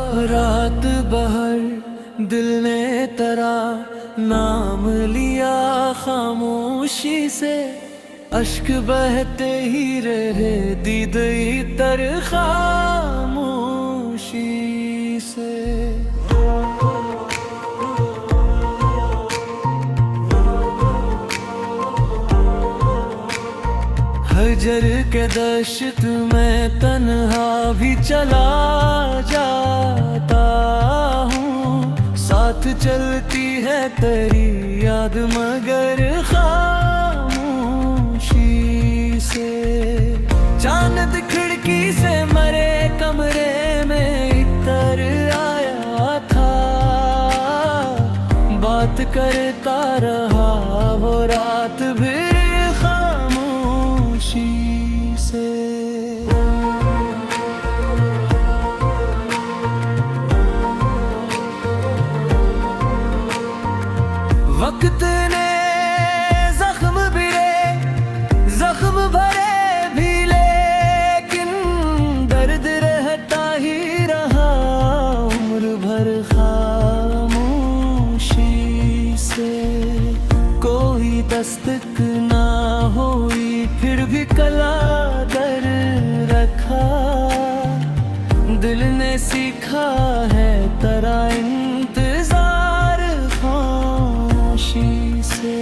रात बहर दिल ने तेरा नाम लिया खामोशी से, अश्क बहते ही रहे दीद तर खामोशी से। हजर के दश्त में तन्हा भी चला जाता हूँ, साथ चलती है तेरी याद मगर खामोशी से। चांद खिड़की से मरे कमरे में इतर आया था, बात करता रहा वो रात भी खामोशी से। वक्त ने जख्म भरे भी, लेकिन दर्द रहता ही रहा उम्र भर खामोशी से। कोई दस्तक ना हुई फिर भी कला दर रखा, दिल ने सीखा है तेरा इंतजार खामोशी से।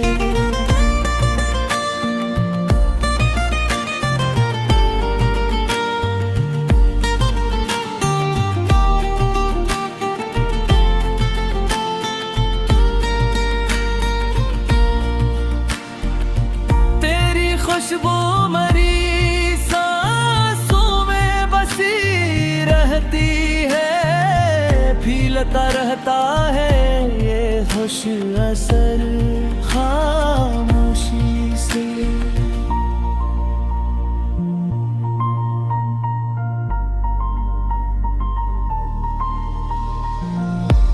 तेरी खुशबू मरी सांसों में बसी रहती है, फीलता रहता है ये खुश असर खामोशी से।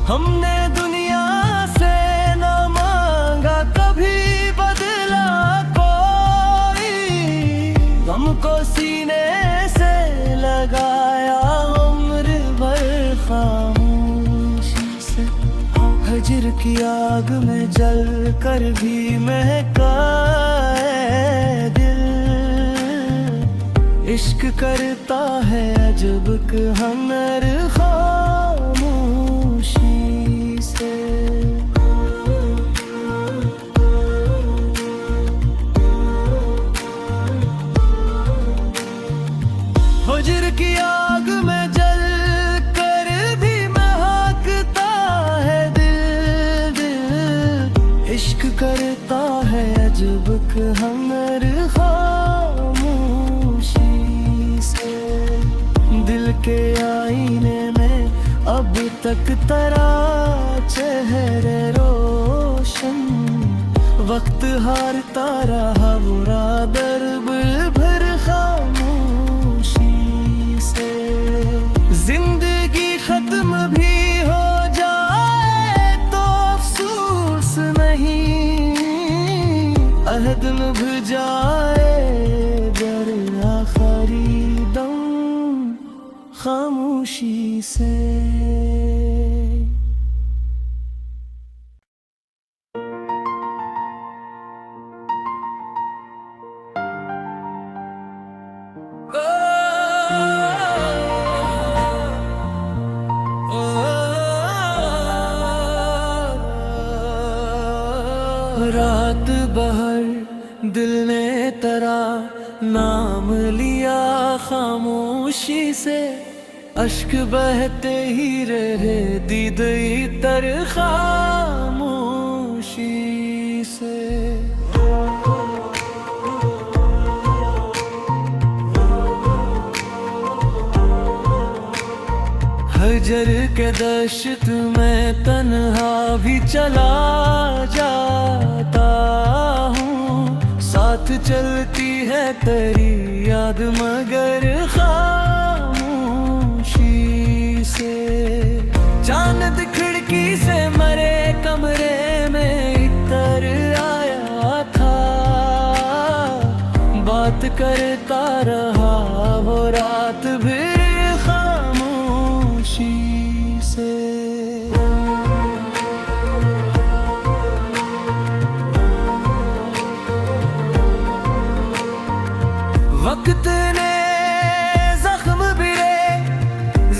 हमने दुनिया से न मांगा कभी बदला कोई, गम को सीने से लगाया उम्र भर खामोशी से। हजर की आग में जल कर भी महका है दिल, इश्क करता है अजब हमर खामोशी से। हजर की आग में जल कर भी महकता है दिल, इश्क करता है अजब हमर खामोशी से। दिल के आईने में अब तक तेरा चेहरे रोशन, वक्त हारता रहा बुरा दर्द भर खामोशी से। जिंदगी खत्म भी हो जाए तो अफसोस नहीं, अहद निभ जाए दर आखिरी दम खामोशी से। रात बहर दिल ने तेरा नाम लिया खामोशी से, अश्क बहते ही रहे दीद तर खामोशी से। हजर के दश्त में तन्हा भी चला जाता हूँ, साथ चलती है तेरी याद मगर खामोशी से। चांद खिड़की से मरे कमरे में इतर आया था, बात करता रहा वो रात भी खामोशी वक्त ने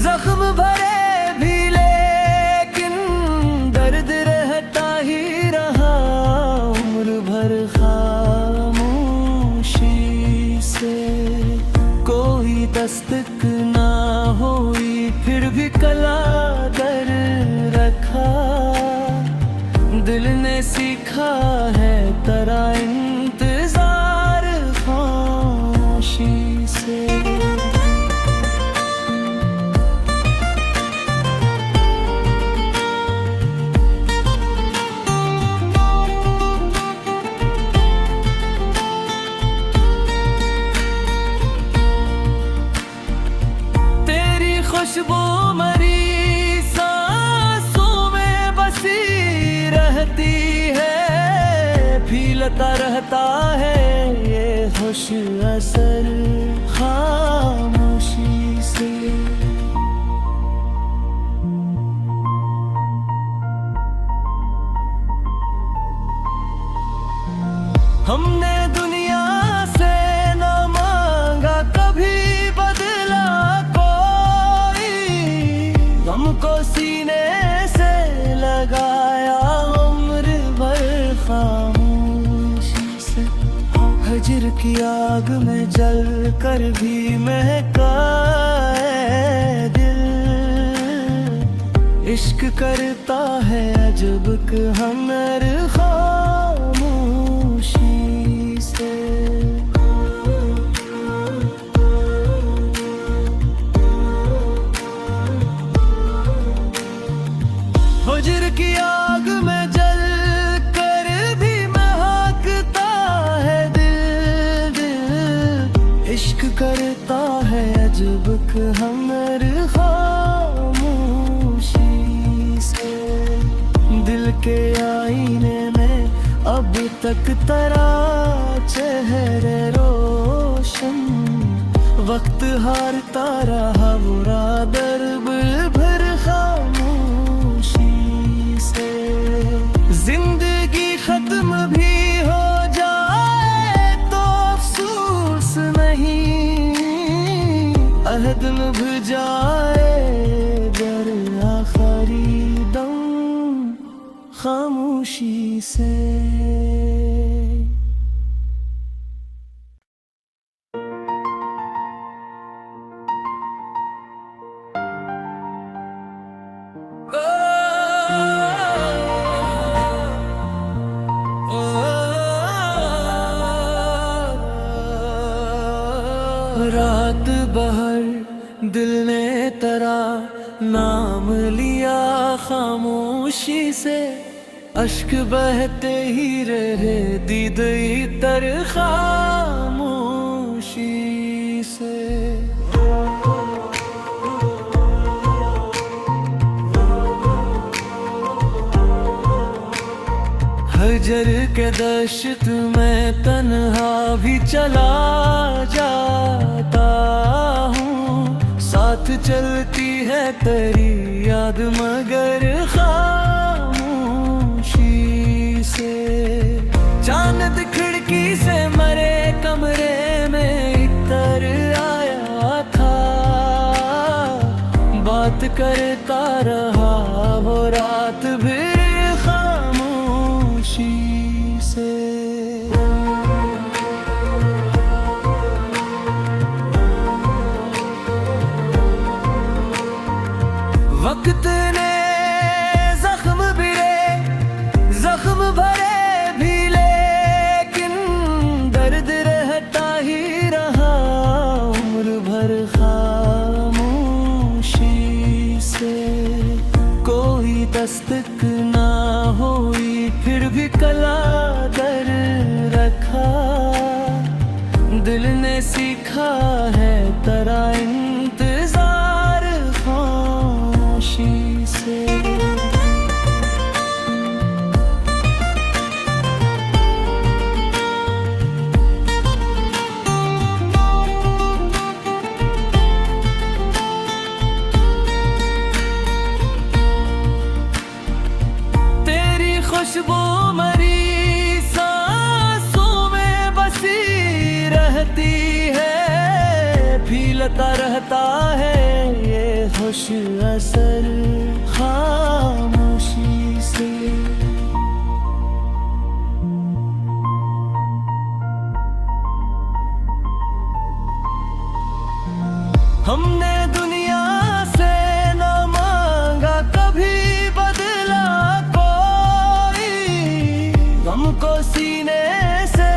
जख्म भरे भी, लेकिन दर्द रहता ही रहा उम्र भर खामोशी से। कोई दस्तक ना हुई फिर भी कला दर रखा, दिल ने सीखा है तेरा इंतजार खामोशी से। तेरी खुशबू मरी सांसों में बसी रहती है, फीलता रहता है ये खुश असर खामोशी से। हमने दुनिया से न मांगा कभी बदला कोई, हमको सीने से लगाया उम्र भर खामोशी से। हजर की आग में जल कर भी महका है दिल, इश्क करता है अजब हमर खामोशी से। हुजर की आग में जल कर भी महकता है दिल, इश्क करता है अजब हमर खामोशी से। दिल के आईने में अब तक तेरा चेहरे रोशन, वक्त हारता रहा बुरा दर्द भर खामोशी से। जिंदगी खत्म भी हो जाए तो अफसोस नहीं, अहद निभ जाए दर आखिरी दम खामोशी से। रात बहर दिल ने तेरा नाम लिया खामोशी से, अश्क बहते ही रहे दीद तर खामोशी से। हजर के दश्त में तन्हा भी चला जाता हूँ, साथ चलती है तेरी याद मगर खामोशी से। चांद खिड़की से मरे कमरे में इतर आया था, बात करता रहा वो रात भी खामोशी से। वक्त ने जख्म भरे भी, लेकिन दर्द रहता ही रहा उम्र भर खामोशी से। कोई दस्तक ना हुई फिर भी कला दर रखा, दिल ने सीखा है तेरा इंतजार खामोशी से। खुशबू मरी सांसों में बसी रहती है, लता रहता है ये खुश असर खामोशी से। हमने दुनिया से न मांगा कभी बदला कोई, गम को सीने से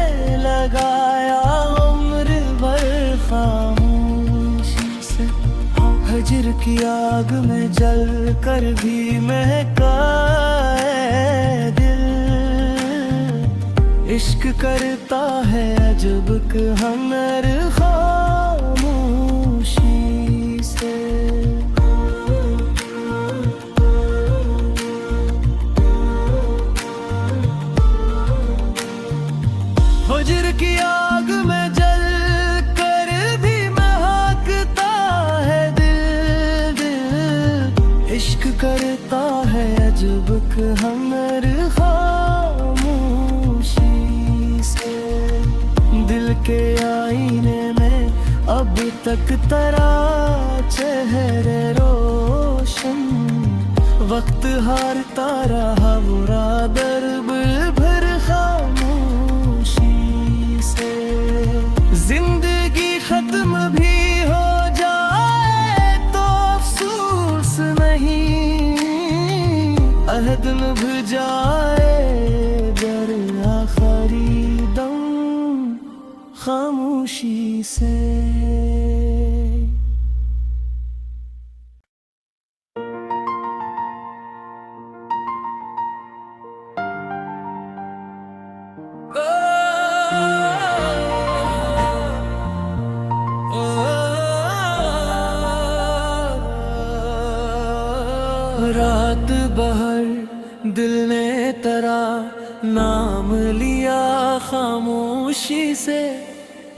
लगाया उम्र भर खामोशी से। हजर की आग में जल कर भी महका है दिल, इश्क करता है अजब हमर हुजर की आग में जल कर भी महकता है दिल, इश्क करता है अजब हमर खामोशी से। दिल के आईने में अब तक तरा चेहरे रोशन, वक्त हारता रहा बुरा दर्द भर खामोशी से। जिंदगी खत्म भी हो जाए तो अफसोस नहीं, अहद निभ जाए दर आखिरी दम खामोशी से। रात बहर दिल ने तेरा नाम लिया खामोशी से,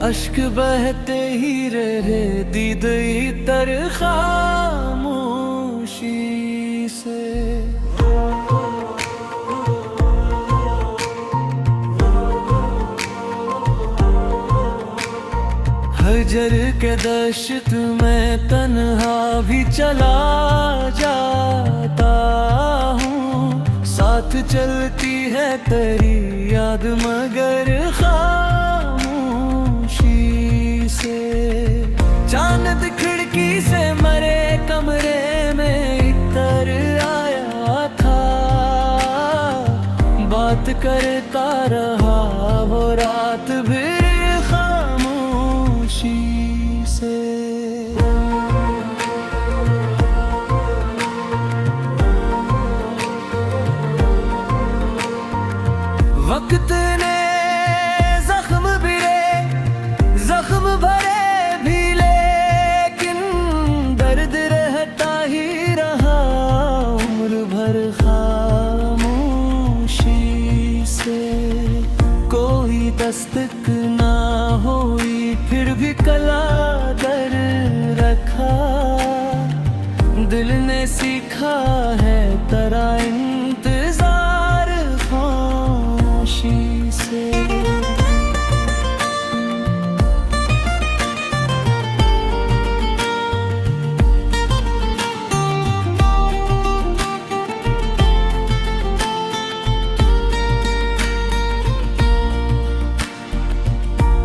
अश्क बहते ही रहे दीद तर खामोशी से। हजर के दश्त में तन्हा भी चला जाता हूँ, साथ चलती है तेरी याद मगर खामोशी से। चांद खिड़की से मरे कमरे में इतर आया था, बात करता रहा वो रात भी खामोशी से। वक्त ने जख्म भरे भी, लेकिन दर्द रहता ही रहा उम्र भर खामोशी से। कोई दस्तक ना हुई फिर भी कला दर रखा, दिल ने सीखा है तेरा इंतजार खामोशी से।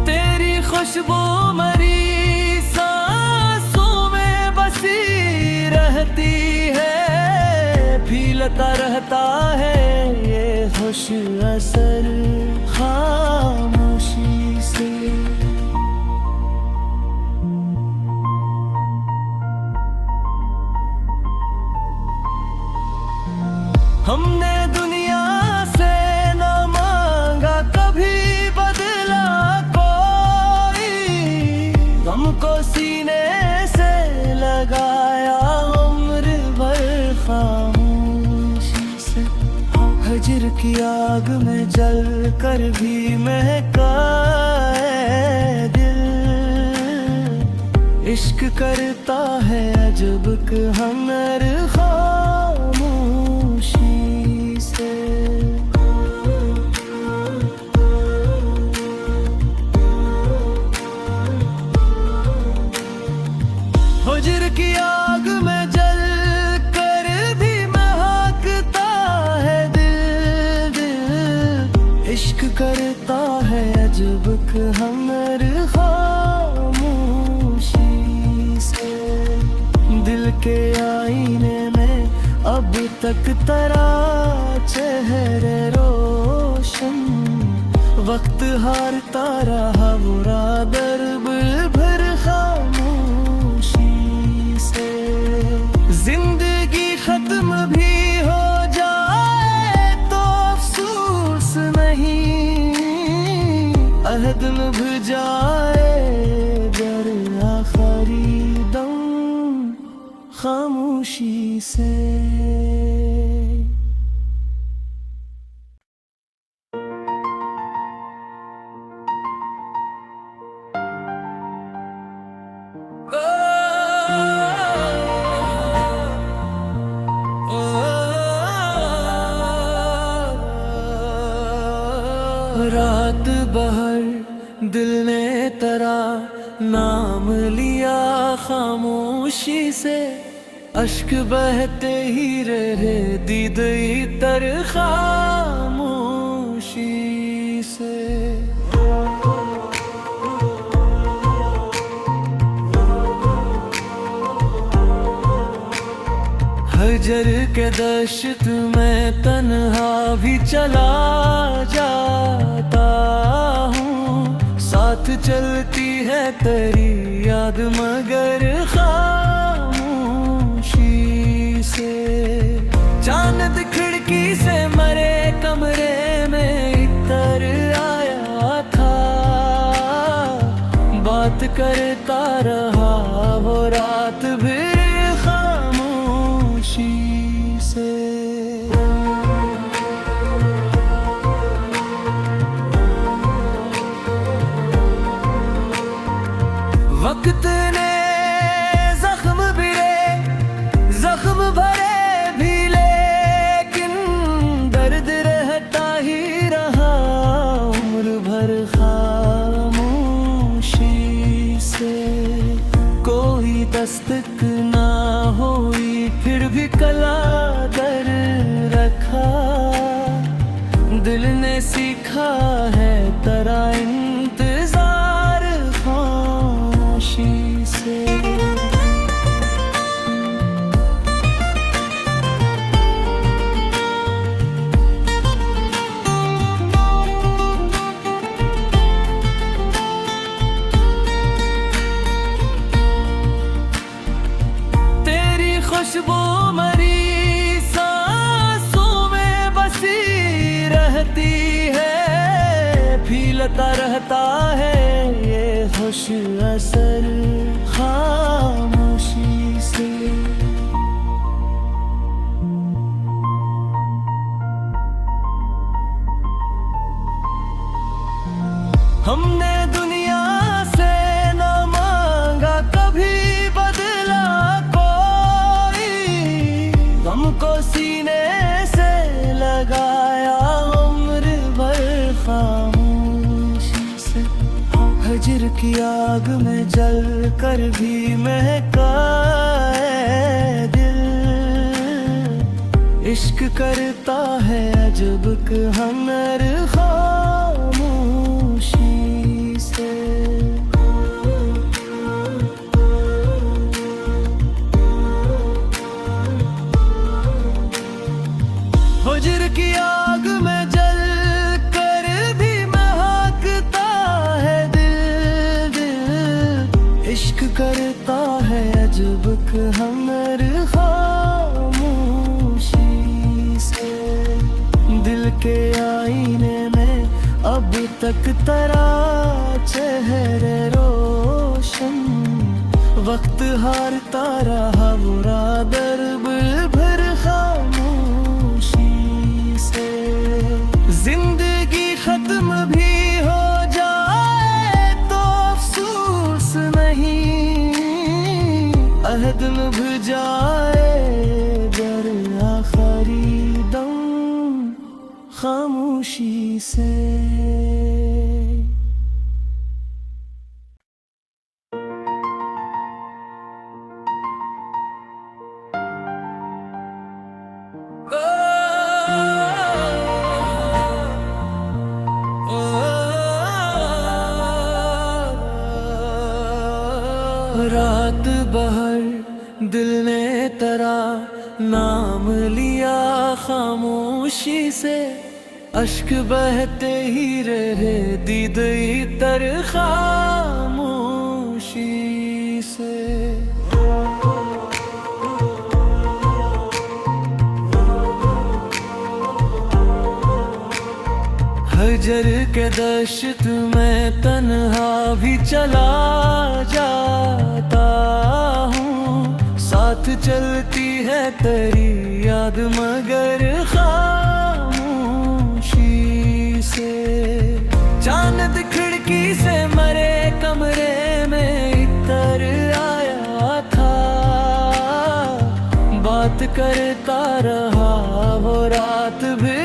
तेरी खुशबू मरी सांसों में बसी रहती है, फीलता रहता है ये खुश असर खामोशी से। हमने दुनिया से न मांगा कभी बदला कोई, गम को सीने से लगाया उम्र भर खामोशी से। हजर की आग में जल कर भी महका है दिल, इश्क करता है अजब हमर खामोशी से। हमर खामोशी से। दिल के आईने में अब तक तेरा चेहरे रोशन, वक्त हारता रहा बुरा दर्द भर खामोशी से। जिंदगी खत्म भी हो जाए तो अफसोस नहीं, अहद निभ जाए जर आखिरी दम खामोशी से। रात बहर दिल ने तेरा नाम लिया खामोशी से, अश्क बहते ही रहे दीद तर खामोशी से। हजर के दश्त में तन्हा भी चला जाता हूँ, साथ चलती है तेरी याद मगर खामोशी से। चांद खिड़की से मरे कमरे में इतर आया था, बात करता रहा वो रात भी खामोशी से। वक्त ने जख्म भरे भी, लेकिन दर्द रहता ही रहा उम्र भर खामोशी से। कोई दस्तक ना हुई फिर भी कला दर रखा, दिल ने सीखा है तेरा इंतजार खामोशी से। तेरी खुशबू मरी सांसों में बसी रहती है, फीलता रहता है ये खुश असर खामोशी से। हमने दुनिया से न मांगा कभी बदला कोई, हमको सीने से लगाया उम्र भर खामोशी से। हजर की आग में जल कर भी महका है दिल, इश्क करता है अजब हमर खामोशी से। हुजर की आग में जल कर भी महकता है दिल, इश्क करता है अजब हमर खामोशी से। दिल के आईने में अब तक तेरा चेहरे रोशन, वक्त हारता रहा बुरा दर्द भर खामोशी से। जिंदगी खत्म भी हो जाए तो अफसोस नहीं, अहद निभ जाए जर आखिरी दम खामोशी से। बहर दिल ने तेरा नाम लिया खामोशी से, अश्क बहते ही रहे दीद तर खामोशी से। हजर के दश्त में तन्हा भी चला जाता हूँ, साथ चलती है तेरी याद मगर खामोशी से। चांद खिड़की से मरे कमरे में इतर आया था, बात करता रहा वो रात भी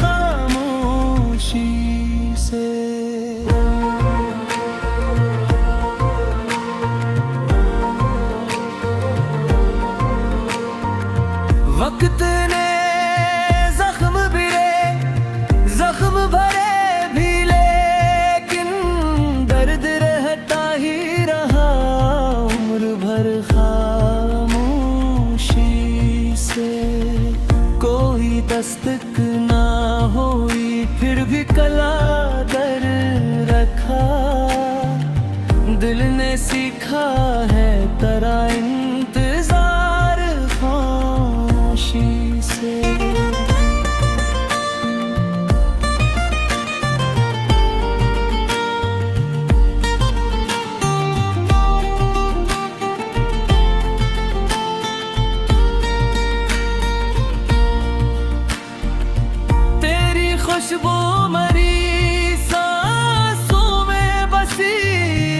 खामोशी से। वक्त ने जख्म भरे भी, लेकिन दर्द रहता ही रहा उम्र भर खामोशी से। कोई दस्तक ना हुई फिर भी कला दर रखा, दिल ने सीखा है तेरा इंतजार खामोशी से। खुशबू मरी सांसों में बसी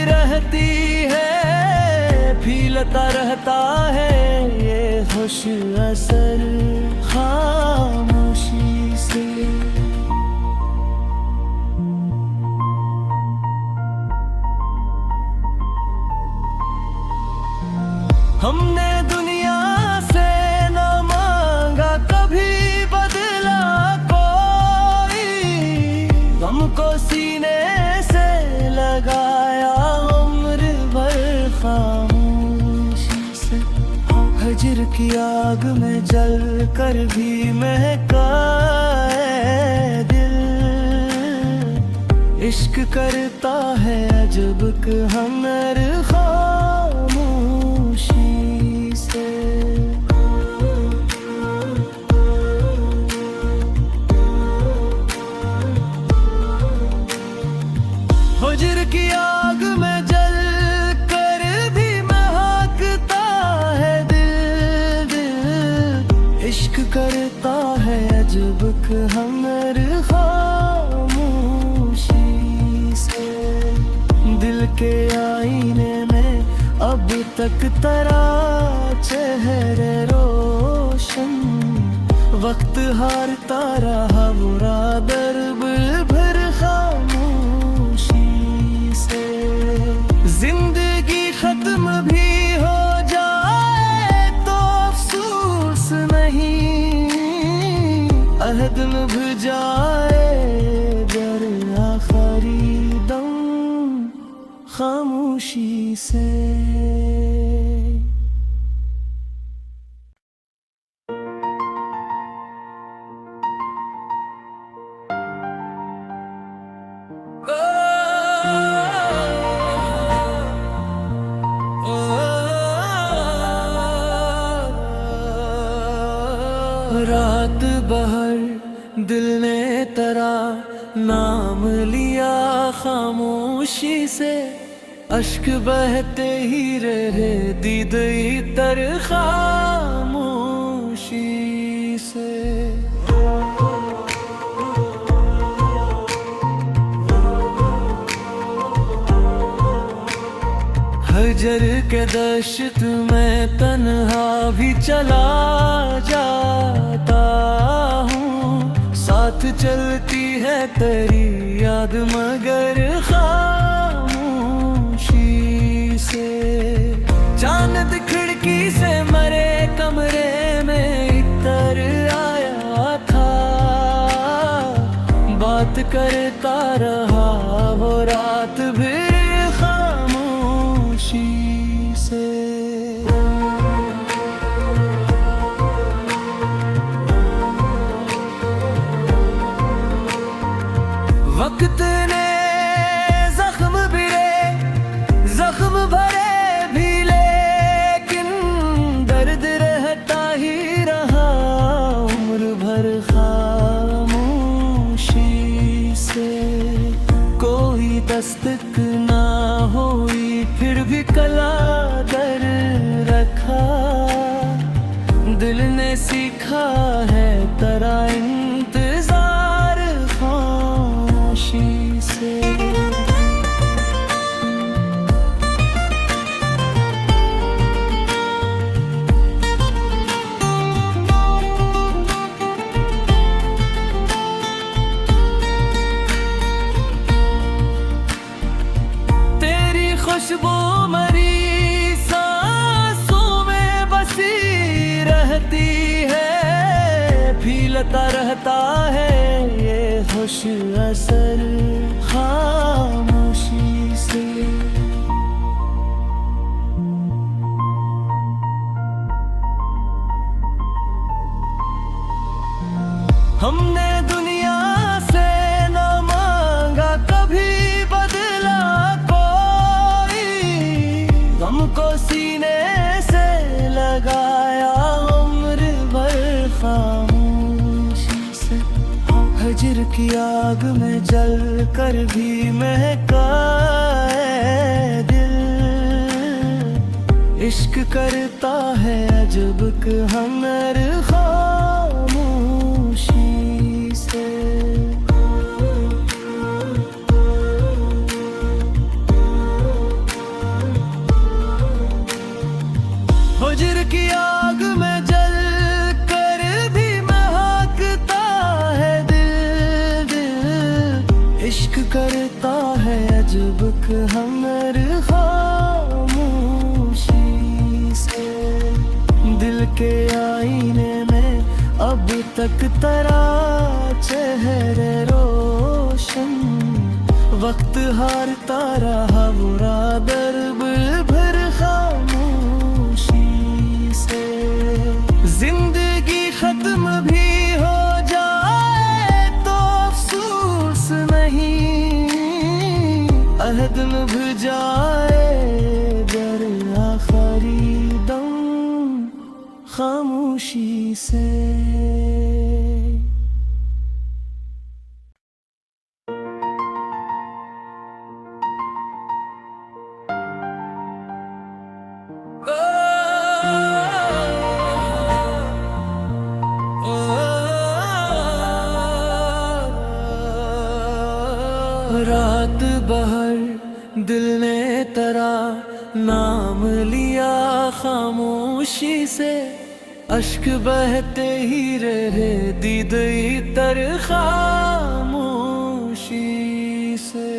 रहती है, फीलता रहता है ये खुश असर खामोशी से। हमने दुनिया से न मांगा कभी बदला, हमको सीने से लगाया उम्र भर खामोशी से। हजर की आग में जल कर भी महका है दिल, इश्क करता है अजब हमर खामोशी से। हुजर की आग में जल कर भी महकता है दिल, इश्क करता है अजब हमर खामोशी से। दिल के आईने में अब तक तेरा चेहरे रोशन, वक्त हारता रहा बुरा दर्द भर खामोशी से। जिंदगी खत्म भी हो जाए तो अफसोस नहीं, अहद निभ जाए दर आखिरी दम खामोशी से। रात बहर दिल ने तेरा नाम लिया खामोशी से, अश्क बहते ही रहे दीद तर खामोशी से। हजर के दश्त में तन्हा भी चला जाता हूँ, साथ चलती है तेरी याद मगर खामोशी से। चांद खिड़की से मरे कमरे में इतर आया था, बात करता रहा वो रात भी खामोशी से। सीखा है तेरा इंतजार खामोशी से। तेरी खुशबू मरी सांसों में बसी रहती है, फीलता रहता है ये खुश असर खामोशी से। हमने दुनिया से न मांगा कभी बदला कोई, हमको सीने से लगाया उम्र भर खामोशी से। हजर की आग में जल कर भी महका है दिल, इश्क करता है अजब हमर खामोशी से। हुजर की आग में जल कर भी महकता है दिल, इश्क करता है अजब हमर खामोशी से। दिल के आईने में अब तक तरा चेहरे रोशन, वक्त हारता रहा बुरा दर्द भर खामोशी से। जिंदगी खत्म भी हो जाए तो अफसोस नहीं, अहद निभ जाए दर आखिरी दम खामोशी से। रात बहर दिल ने तेरा नाम लिया खामोशी से, अश्क बहते ही रहे दीद तर खामोशी से।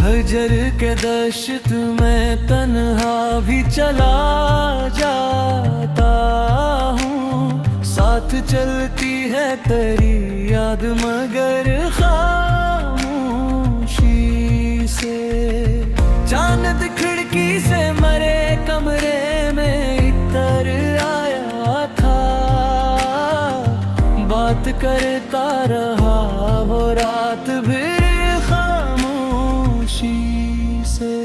हजर के दश्त में तन्हा भी चला जाता हूँ, साथ चलती है तेरी याद मगर खामोशी से। चांद खिड़की से मरे कमरे में इतर आया था, बात करता रहा वो रात भी खामोशी से।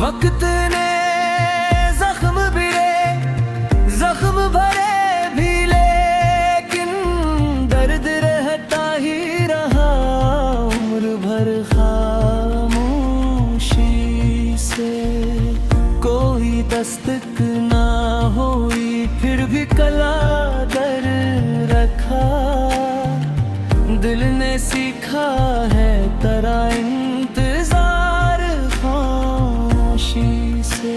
वक्त ने जख्म भरे भी, लेकिन दर्द रहता ही रहा उम्र भर खामोशी से। कोई दस्तक ना हुई फिर भी कला दर रखा, दिल ने सीखा है तेरा इंतजार खामोशी से।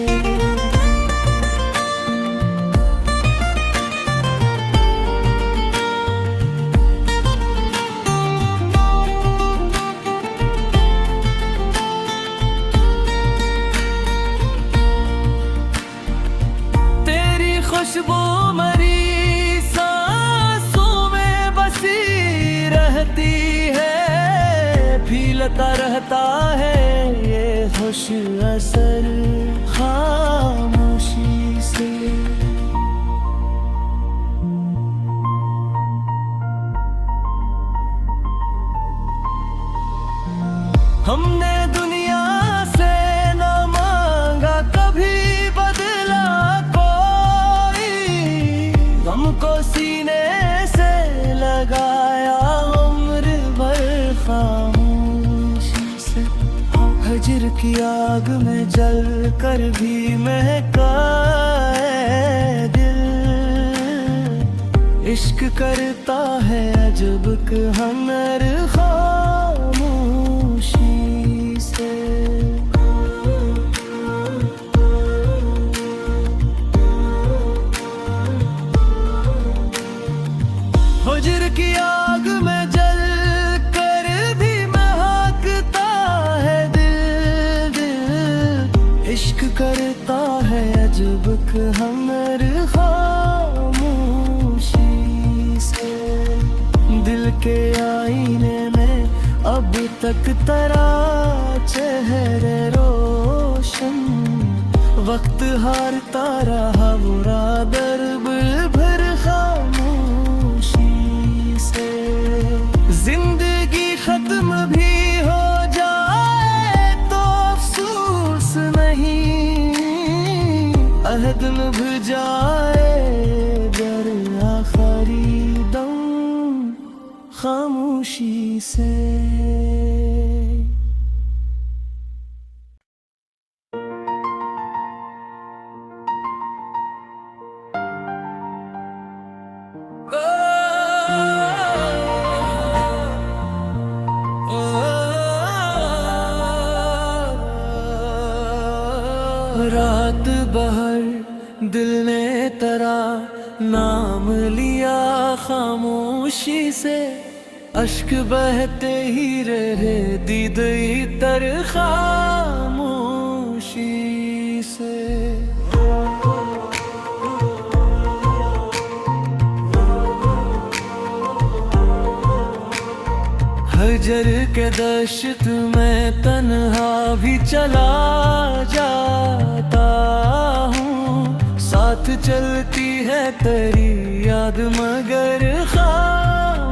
तेरी खुशबू मरी सांसों में बसी रहती है, फीलता रहता है ये खुश असर खामोशी से। हमने दुनिया से न मांगा कभी बदला कोई, की आग में जल कर भी महका है दिल। इश्क करता है अजब कहर खामोशी से। हुज्र की आग में जल कर भी महकता है दिल। इश्क करता है अजब कहर खामोशी से। दिल के आईने में अब तक तरा चेहरे रोशन। वक्त हारता रहा बुरा दर्द भर खामोशी से। जिंदगी खत्म भी हो जाए तो अफसोस नहीं। अहद निभ जाए दर आखिरी दम खामोशी से। रात बहर दिल ने तेरा नाम लिया खामोशी से। अश्क बहते ही रहे दीद तर खामोशी से। हजर के दश्त में तन्हा भी चला जाता हूँ। साथ चलती है तेरी याद मगर खामोशी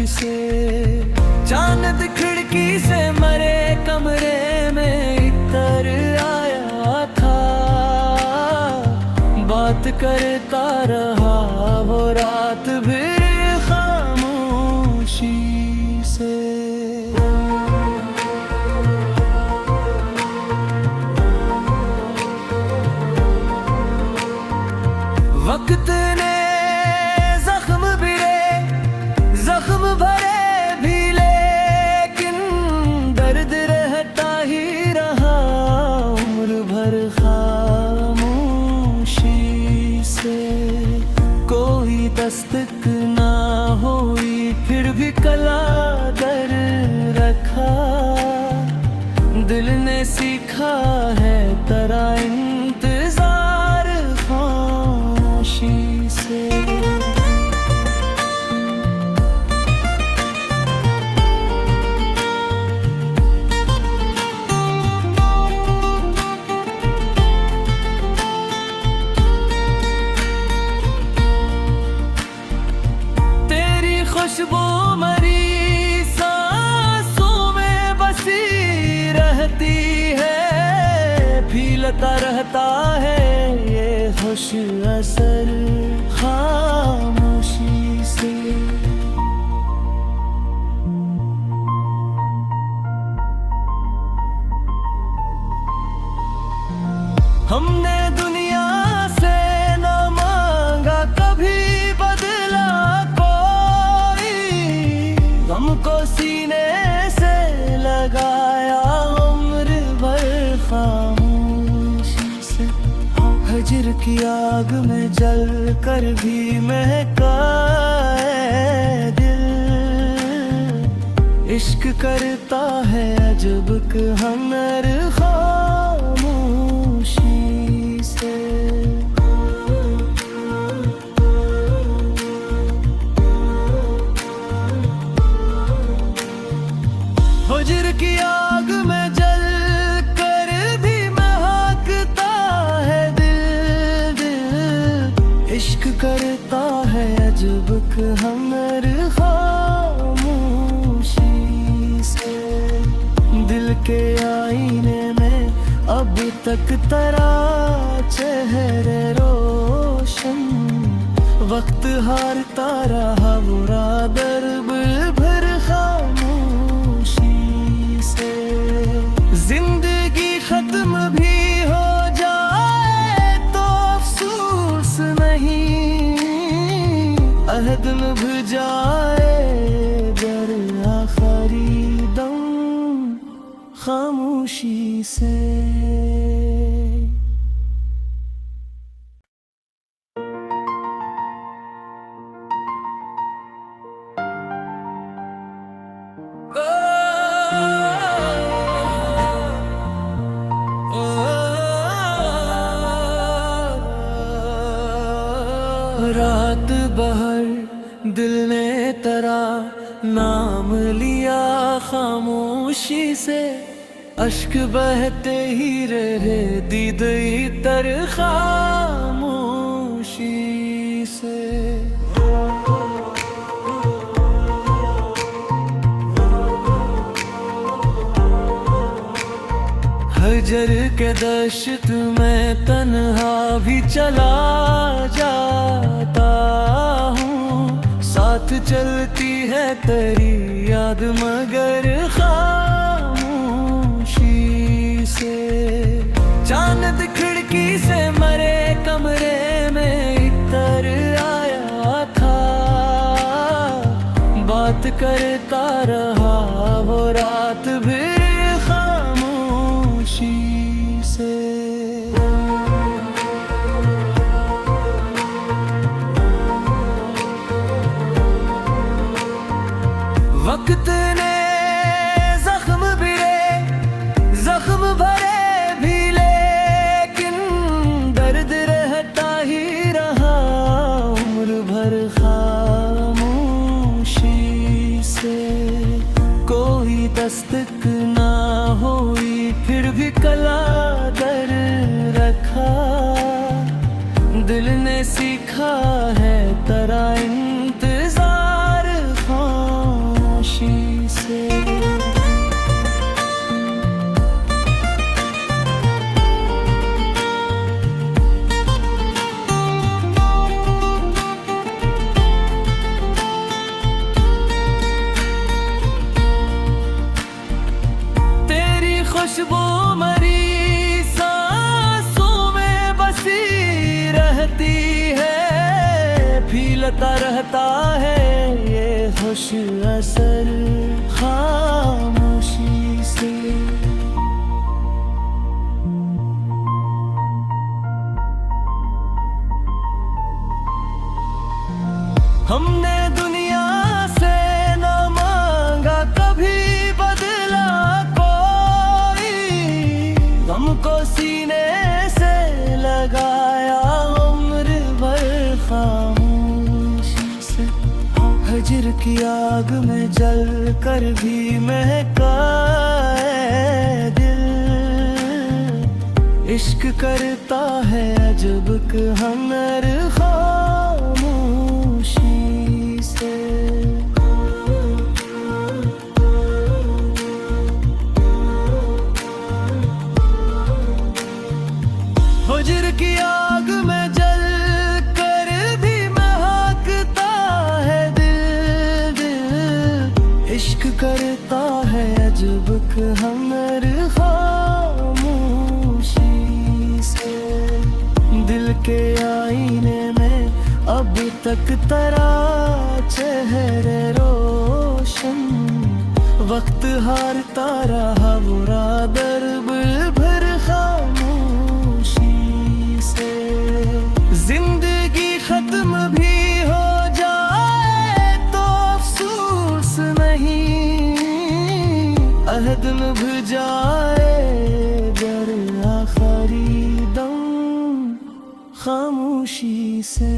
से। चांद खिड़की से मरे कमरे में इतर आया था। बात करता रहा वो रात भी खामोशी से। वक्त ने जख्म भरे भी लेकिन दर्द रहता ही रहा उम्र भर खामोशी से। कोई दस्तक ना हुई फिर भी कला दर रखा। दिल ने सीखा है तेरा इंतजार खामोशी से। तेरी खुशबू मरी सांसों में बसी रहती है। फीलता रहता है ये खुश असर खामोशी से। हमने दुनिया से न मांगा कभी बदला कोई। हमको सीने से लगाया उम्र भर खामोशी से। हजर की आग में जल कर भी महका है दिल। इश्क करता है अजब कहर खामोशी से। हुज्र की आग में जल कर भी महकता है दिल। इश्क करता है अजब कहर खामोशी से। दिल के आईने में अब तक तरा चेहरे रोशन। वक्त हारता रहा बुरा दर्द भर खामोशी से। अहद निभ जाए गर आखिरी दम खामोशी से। रात बहर दिल ने तेरा नाम लिया खामोशी से, अश्क बहते ही रहे दीद तर खामोशी से। हजर के दश्त में तन्हा भी चला जाता हूँ, साथ चलती है तेरी याद मगर खामोशी से। चांद खिड़की से मरे कमरे में इतर आया था, बात करता रहा वो रात भी खामोशी से। वक्त ने जख्म भरे भी, लेकिन दर्द रहता ही रहा उम्र भर खामोशी से। कोई दस्तक ना हुई फिर भी कला दर रखा, दिल ने सीखा है तेरा इंतजार खामोशी से। तेरी खुशबू मरी सांसों में बसी रहती है, फीलता रहता है ये खुश असर खामोशी से। हमने दुनिया से न मांगा कभी बदला कोई, हमको सीने से लगाया उम्र भर खामोशी से। हजर की आग में जल कर भी महका है दिल, इश्क करता है अजब हमर खामोशी से। हजर की आग में जल कर भी महकता है दिल, इश्क करता है अजब हमर खामोशी से। दिल के आईने में अब तक तेरा चेहरे रोशन, वक्त हारता रहा बुरा दर्द भर खामोशी से। जिंदगी खत्म भी हो जाए तो अफसोस नहीं, अहद निभ जाए गर आखिरी दम खामोशी से।